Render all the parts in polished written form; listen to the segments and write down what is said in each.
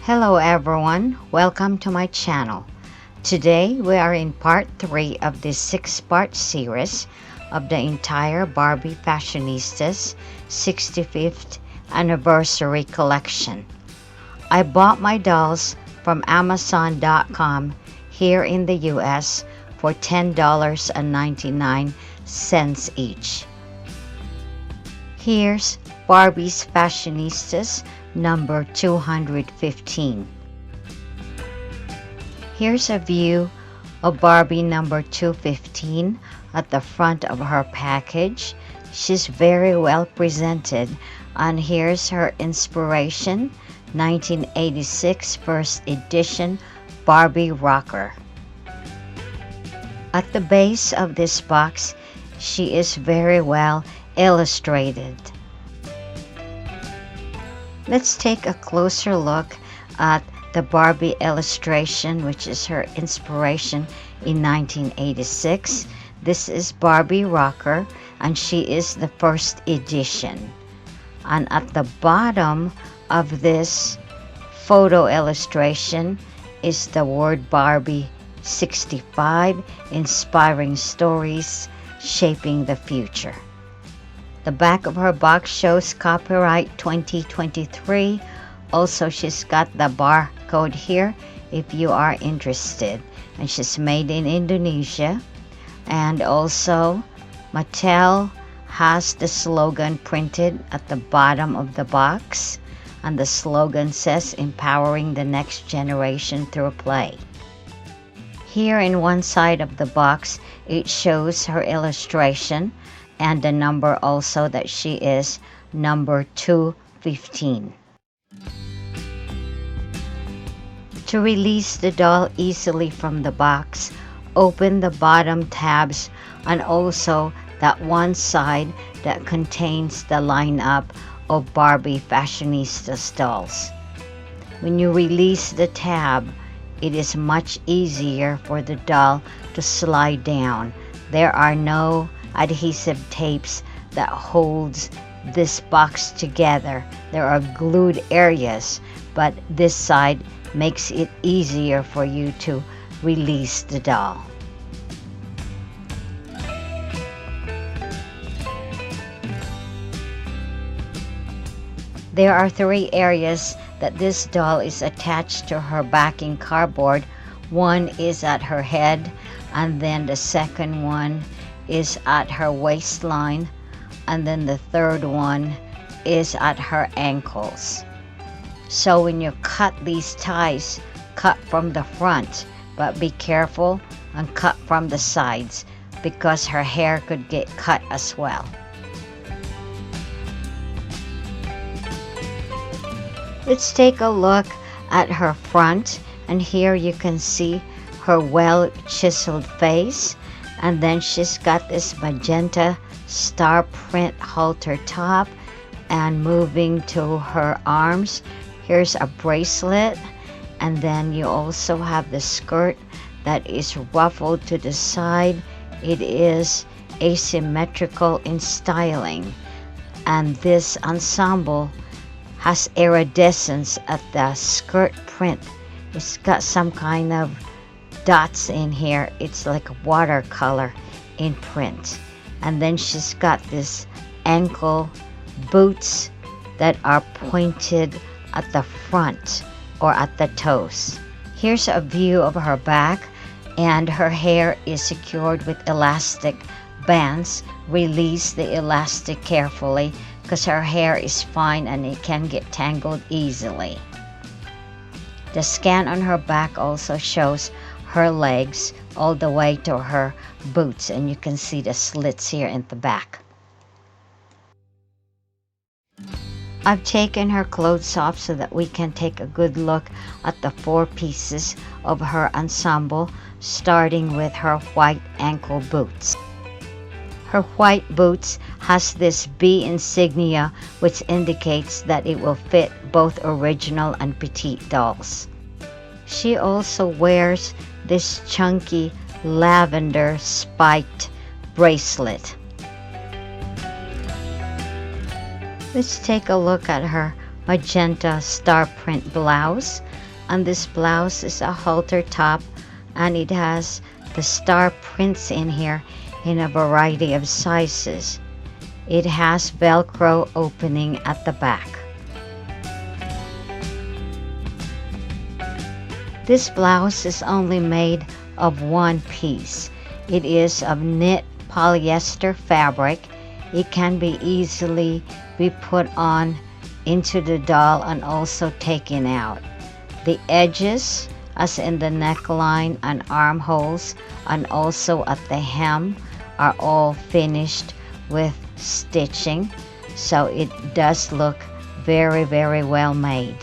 Hello everyone, welcome to my channel. Today we are in part 3 of this 6-part series of the entire Barbie Fashionistas 65th Anniversary collection. I bought my dolls from Amazon.com here in the US for $10.99 each. Here's Barbie's Fashionistas number 215. Here's a view of Barbie number 215 at the front of her package. She's very well presented, and here's her inspiration, 1986 first edition Barbie rocker. At the base of this box, she is very well illustrated. Let's take a closer look at the Barbie illustration, which is her inspiration in 1986. This is Barbie Rocker, and she is the first edition. And at the bottom of this photo illustration is the word Barbie 65, inspiring stories shaping the future. The back of her box shows copyright 2023. Also, she's got the barcode here if you are interested. And she's made in Indonesia. And also, Mattel has the slogan printed at the bottom of the box. And the slogan says, empowering the next generation through play. Here in one side of the box, it shows her illustration and the number also that she is number 215. To release the doll easily from the box, open the bottom tabs and also that one side that contains the lineup of Barbie Fashionistas dolls. When you release the tab, it is much easier for the doll to slide down. There are no adhesive tapes that holds this box together. There are glued areas, but this side makes it easier for you to release the doll. There are 3 areas that this doll is attached to her backing cardboard. One is at her head, and then the second one is at her waistline, and then the third one is at her ankles. So when you cut these ties, cut from the front, but be careful and cut from the sides because her hair could get cut as well. Let's take a look at her front, and here you can see her well chiseled face. And then she's got this magenta star print halter top, and moving to her arms, here's a bracelet. And then you also have the skirt that is ruffled to the side. It is asymmetrical in styling. And this ensemble has iridescence at the skirt print. It's got some kind of dots in here. It's like watercolor in print. And then she's got this ankle boots that are pointed at the front or at the toes. Here's a view of her back, and her hair is secured with elastic bands. Release the elastic carefully because her hair is fine and it can get tangled easily. The scan on her back also shows her legs all the way to her boots, and you can see the slits here in the back. I've taken her clothes off so that we can take a good look at the 4 pieces of her ensemble, starting with her white ankle boots. Her white boots has this B insignia, which indicates that it will fit both original and petite dolls. She also wears this chunky lavender spiked bracelet. Let's take a look at her magenta star print blouse. And this blouse is a halter top, and it has the star prints in here in a variety of sizes. It has Velcro opening at the back. This blouse is only made of one piece. It is of knit polyester fabric. It can be easily be put on into the doll and also taken out. The edges, as in the neckline and armholes, and also at the hem, are all finished with stitching, so it does look very, very well made.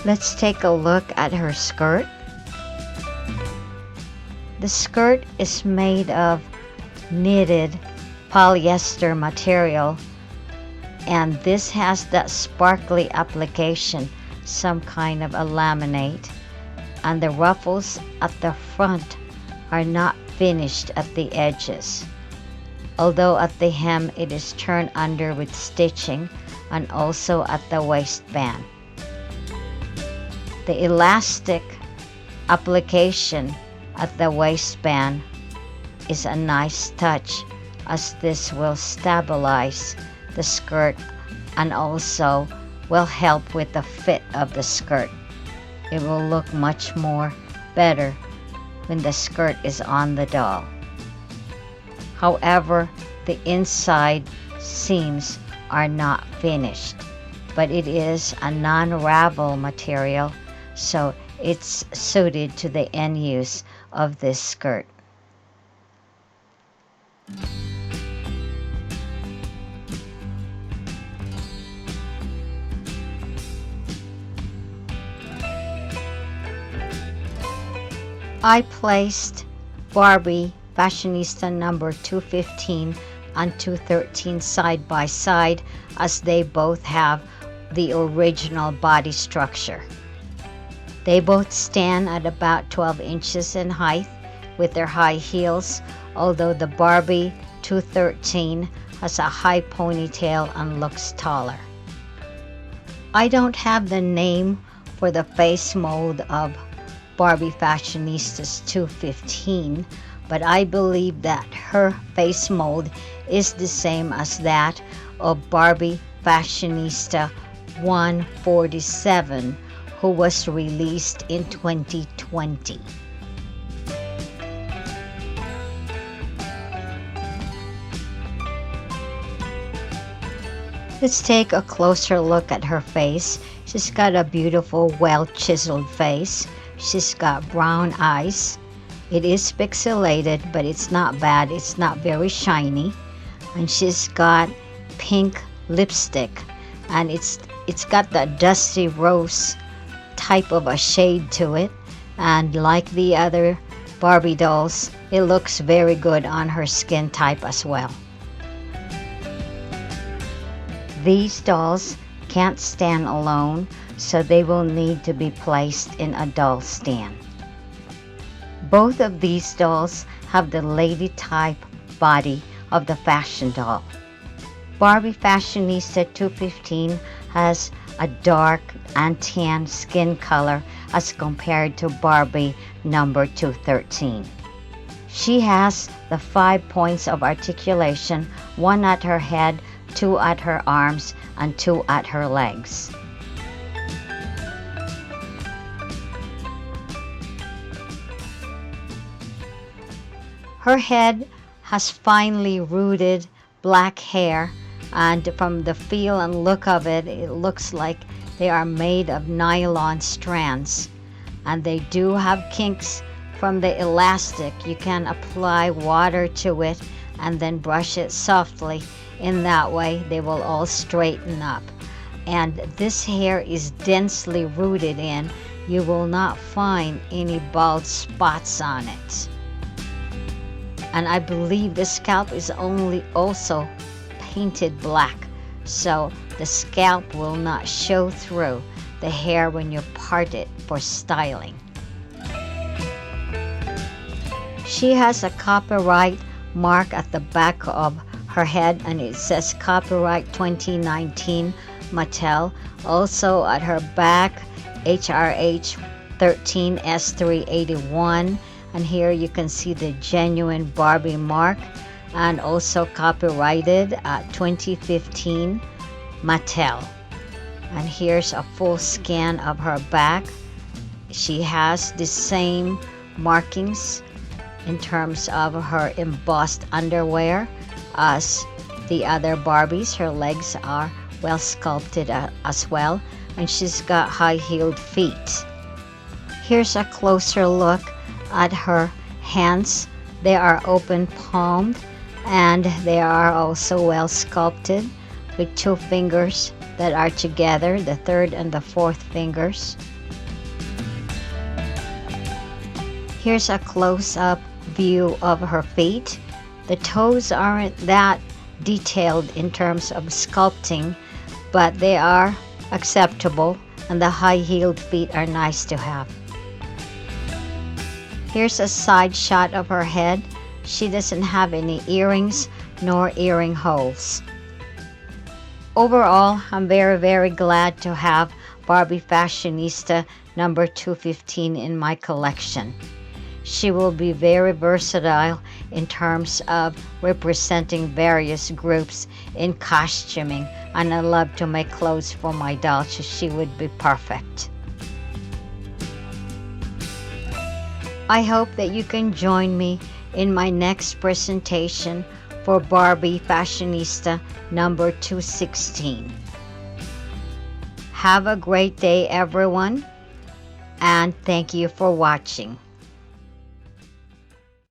Let's take a look at her skirt. The skirt is made of knitted polyester material, and this has that sparkly application, some kind of a laminate, and the ruffles at the front are not finished at the edges, although at the hem it is turned under with stitching, and also at the waistband. The elastic application at the waistband is a nice touch, as this will stabilize the skirt and also will help with the fit of the skirt. It will look much more better when the skirt is on the doll. However, the inside seams are not finished, but it is a non-ravel material, so it's suited to the end use of this skirt. I placed Barbie Fashionista number 215 and 213 side by side, as they both have the original body structure. They both stand at about 12 inches in height with their high heels, although the Barbie 213 has a high ponytail and looks taller. I don't have the name for the face mold of Barbie Fashionistas 215, but I believe that her face mold is the same as that of Barbie Fashionista 147, who was released in 2020. Let's take a closer look at her face. She's got a beautiful, well-chiseled face. She's got brown eyes. It is pixelated, but it's not bad. It's not very shiny. And she's got pink lipstick, and it's got that dusty rose type of a shade to it, and like the other Barbie dolls, it looks very good on her skin type as well. These dolls can't stand alone, so they will need to be placed in a doll stand. Both of these dolls have the lady type body of the fashion doll. Barbie Fashionista 215 has a dark and tan skin color as compared to Barbie number 213. She has the 5 points of articulation, 1 at her head, 2 at her arms, and 2 at her legs. Her head has finely rooted black hair, and from the feel and look of it, it looks like they are made of nylon strands, and they do have kinks from the elastic. You can apply water to it and then brush it softly. In that way, they will all straighten up. And this hair is densely rooted in. You will not find any bald spots on it. And I believe the scalp is also painted black, so the scalp will not show through the hair when you part it for styling. She has a copyright mark at the back of her head, and it says copyright 2019 Mattel. Also at her back, HRH 13S381. And here you can see the genuine Barbie mark, and also copyrighted 2015 Mattel. And here's a full scan of her back. She has the same markings in terms of her embossed underwear as the other Barbies. Her legs are well sculpted as well, and she's got high-heeled feet. Here's a closer look at her hands. They are open palmed, and they are also well sculpted with two fingers that are together, the third and the fourth fingers. Here's a close-up view of her feet. The toes aren't that detailed in terms of sculpting, but they are acceptable, and the high-heeled feet are nice to have. Here's a side shot of her head. She doesn't have any earrings nor earring holes. Overall, I'm very glad to have Barbie Fashionista number 215 in my collection. She will be very versatile in terms of representing various groups in costuming, and I love to make clothes for my doll, so she would be perfect. I hope that you can join me in my next presentation for Barbie Fashionista number 216. Have a great day, everyone, and thank you for watching.